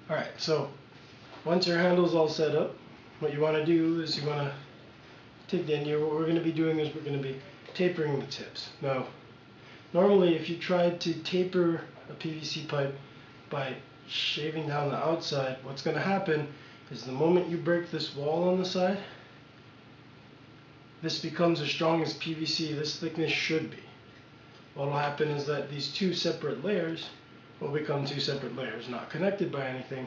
Alright, so once your handle's all set up, what you want to do is you want to take the end here. What we're going to be doing is we're going to be tapering the tips. Now, normally if you tried to taper a PVC pipe by shaving down the outside, what's going to happen is the moment you break this wall on the side, this becomes as strong as PVC this thickness should be. What will happen is that these two separate layers will become two separate layers, not connected by anything,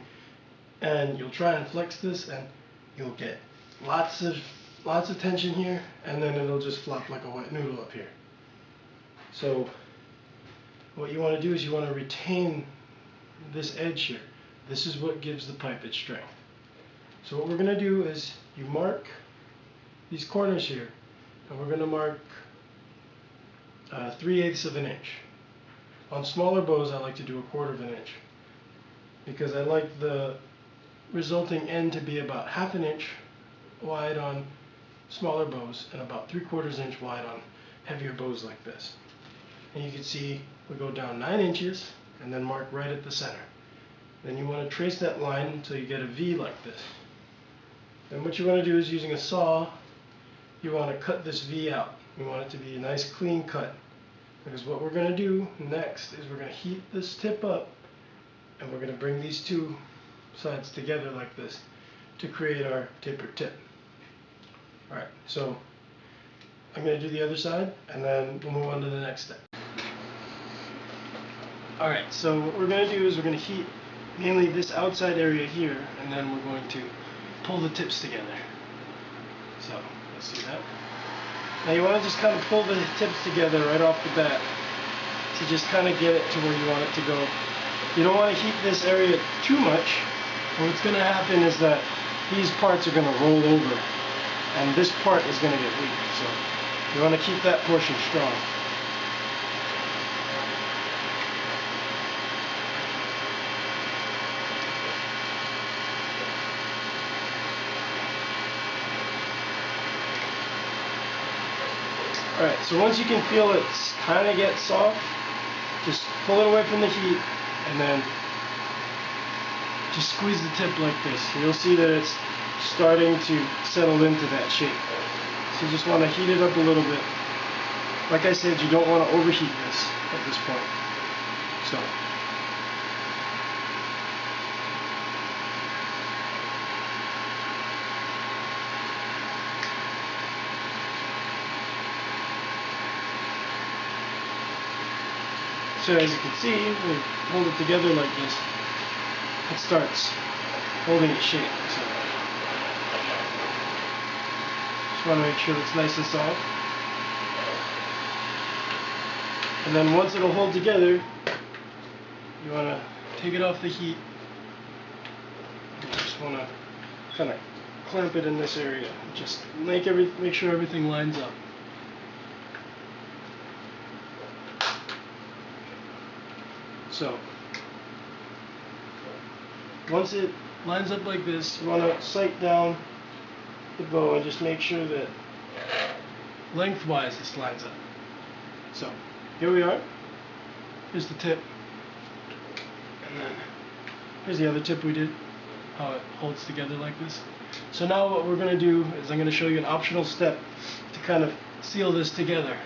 and you'll try and flex this and you'll get lots of tension here, and then it'll just flop like a wet noodle up here. So what you want to do is you want to retain this edge here. This is what gives the pipe its strength. So what we're going to do is you mark these corners here, and we're going to mark 3/8 of an inch. On smaller bows I like to do 1/4 of an inch because I like the resulting end to be about 1/2 inch wide on smaller bows and about 3/4 inch wide on heavier bows like this. And you can see we go down 9 inches and then mark right at the center. Then you want to trace that line until you get a V like this. Then what you want to do is, using a saw, you want to cut this V out. You want it to be a nice clean cut, because what we're going to do next is we're going to heat this tip up and we're going to bring these two sides together like this to create our tapered tip. Alright, so I'm going to do the other side and then we'll move on to the next step. Alright, so what we're going to do is we're going to heat mainly this outside area here, and then we're going to pull the tips together. So let's do that. Now you want to just kind of pull the tips together right off the bat to just kind of get it to where you want it to go. You don't want to heat this area too much. What's going to happen is that these parts are going to roll over and this part is going to get weak. So you want to keep that portion strong. Alright, so once you can feel it kind of get soft, just pull it away from the heat and then just squeeze the tip like this. You'll see that it's starting to settle into that shape. So you just want to heat it up a little bit. Like I said, you don't want to overheat this at this point. So So as you can see, we hold it together like this, it starts holding its shape. So just want to make sure it's nice and soft. And then once it'll hold together, you want to take it off the heat. You just want to kind of clamp it in this area. Just make sure everything lines up. So once it lines up like this, you want to sight down the bow and just make sure that lengthwise this lines up. So here we are. Here's the tip. And then here's the other tip we did, how it holds together like this. So now what we're going to do is I'm going to show you an optional step to kind of seal this together.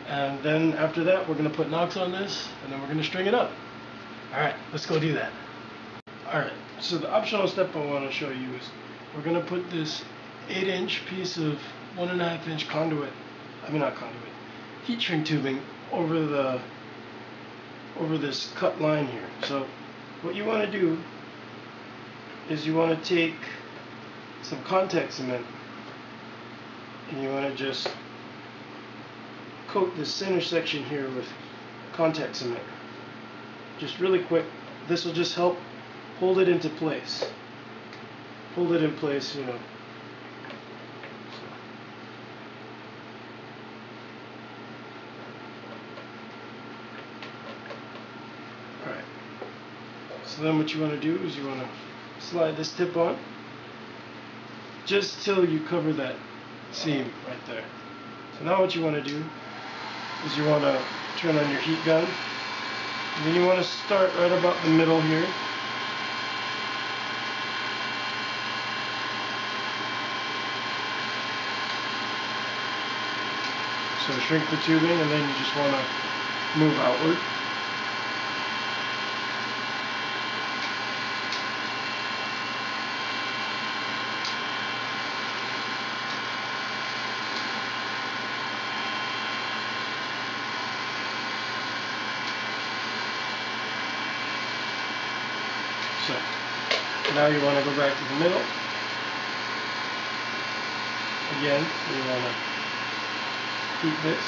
And then after that, we're going to put knocks on this, and then we're going to string it up. Alright, let's go do that. Alright, so the optional step I want to show you is we're going to put this 8-inch piece of 1.5-inch heat shrink tubing over this cut line here. So what you want to do is you want to take some contact cement and you want to just coat this center section here with contact cement. Just really quick. This will just help hold it into place. Hold it in place, you know. Alright. So then what you want to do is you want to slide this tip on just till you cover that seam right there. So now what you want to do is you want to turn on your heat gun, and then you want to start right about the middle here, So shrink the tubing, and then you just want to move outward. So now you want to go back to the middle. Again, you want to heat this.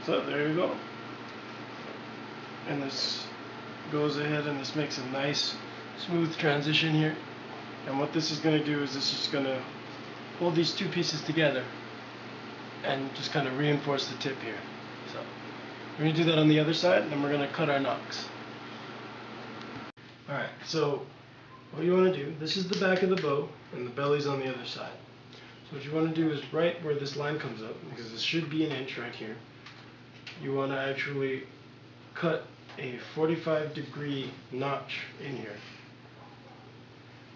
So there you go. And this goes ahead and this makes a nice smooth transition here. And what this is going to do is this is going to hold these two pieces together and just kind of reinforce the tip here. So we're going to do that on the other side, and then we're going to cut our nocks. Alright, so what you want to do, this is the back of the bow and the belly's on the other side. So what you want to do is right where this line comes up, because this should be an inch right here, you want to actually cut a 45-degree notch in here,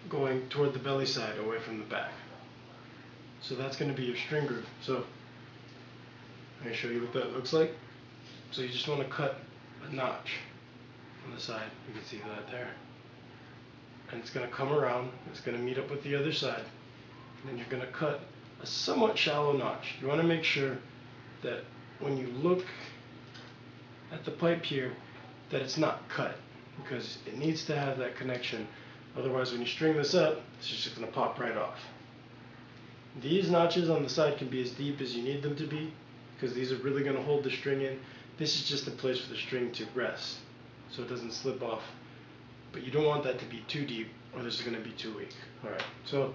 going toward the belly side away from the back. So that's going to be your string groove. So I'm going to show you what that looks like. So you just want to cut a notch on the side. You can see that there. And it's going to come around. It's going to meet up with the other side. And then you're going to cut a somewhat shallow notch. You want to make sure that when you look at the pipe here, that it's not cut, because it needs to have that connection. Otherwise, when you string this up, it's just going to pop right off. These notches on the side can be as deep as you need them to be, because these are really going to hold the string in. This is just a place for the string to rest, so it doesn't slip off. But you don't want that to be too deep, or this is going to be too weak. Alright, so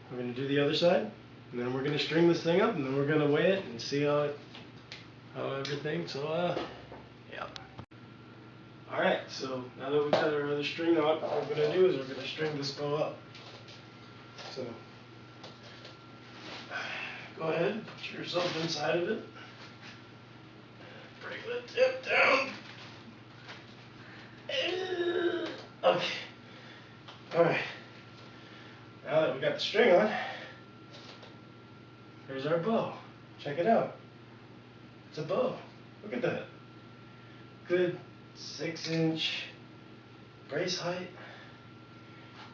we're going to do the other side, and then we're going to string this thing up, and then we're going to weigh it and see how everything. So yeah. Alright, so now that we've got our other string knot, what we're going to do is we're going to string this bow up. So go ahead, put yourself inside of it. Bring the tip down. Okay. Alright. Now that we got the string on, here's our bow. Check it out. It's a bow. Look at that. Good 6-inch brace height.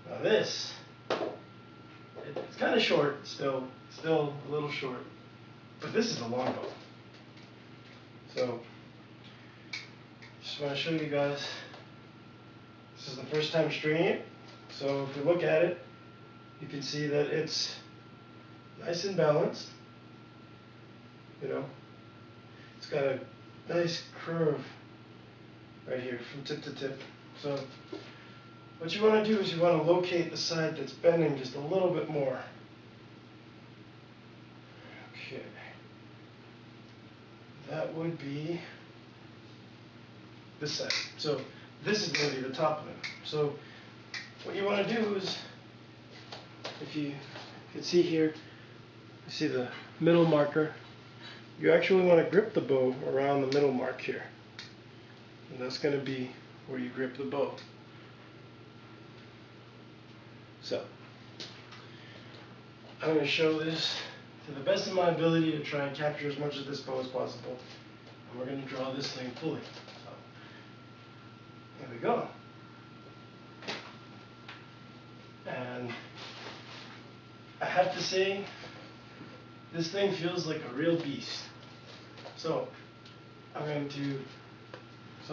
Now this, it's kind of short still a little short, but this is a longbow. So just want to show you guys, this is the first time stringing it. So if you look at it, you can see that it's nice and balanced. You know, it's got a nice curve right here from tip to tip. So what you want to do is you want to locate the side that's bending just a little bit more. Okay. That would be this side. So this is going to be the top limb. So what you want to do is, if you can see here, you see the middle marker. You actually want to grip the bow around the middle mark here. And that's going to be where you grip the bow. So I'm going to show this to the best of my ability to try and capture as much of this bow as possible. And we're going to draw this thing fully. So here we go. And I have to say, this thing feels like a real beast. So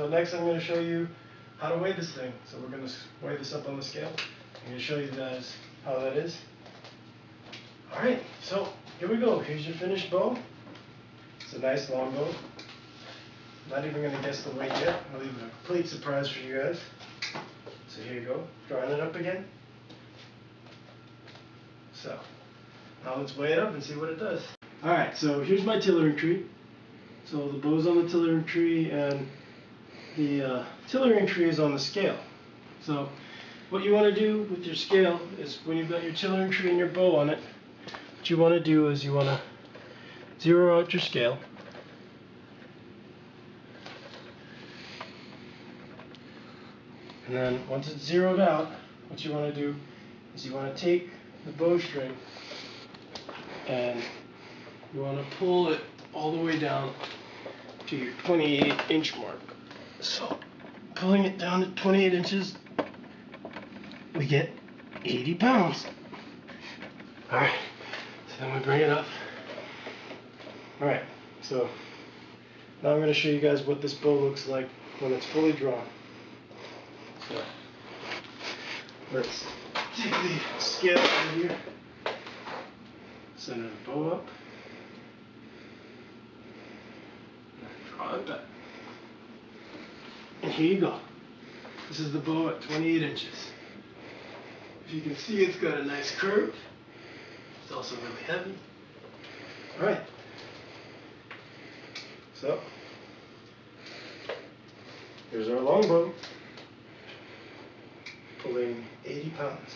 next I'm going to show you how to weigh this thing. So we're going to weigh this up on the scale. I'm going to show you guys how that is. Alright, so here we go. Here's your finished bow. It's a nice long bow. I'm not even going to guess the weight yet. I'll leave a complete surprise for you guys. So So here you go, drawing it up again. So, now let's weigh it up and see what it does. Alright, so here's my tillering tree. So the bow's on the tillering tree and the tillering tree is on the scale. So what you want to do with your scale is when you've got your tillering tree and your bow on it, what you want to do is you want to zero out your scale. And then once it's zeroed out, what you want to do is you want to take the bowstring and you want to pull it all the way down to your 28-inch mark. So pulling it down to 28 inches, we get 80 pounds. Alright, so then we bring it up. Alright, so now I'm going to show you guys what this bow looks like when it's fully drawn. So let's take the scale out of here, center the bow up, and draw it back. And here you go. This is the bow at 28 inches. If you can see, it's got a nice curve. It's also really heavy. Alright. So, here's our longbow, pulling 80 pounds.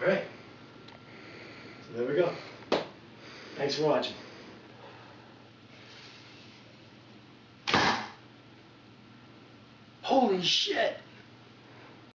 Alright. So there we go. Thanks for watching. Holy shit!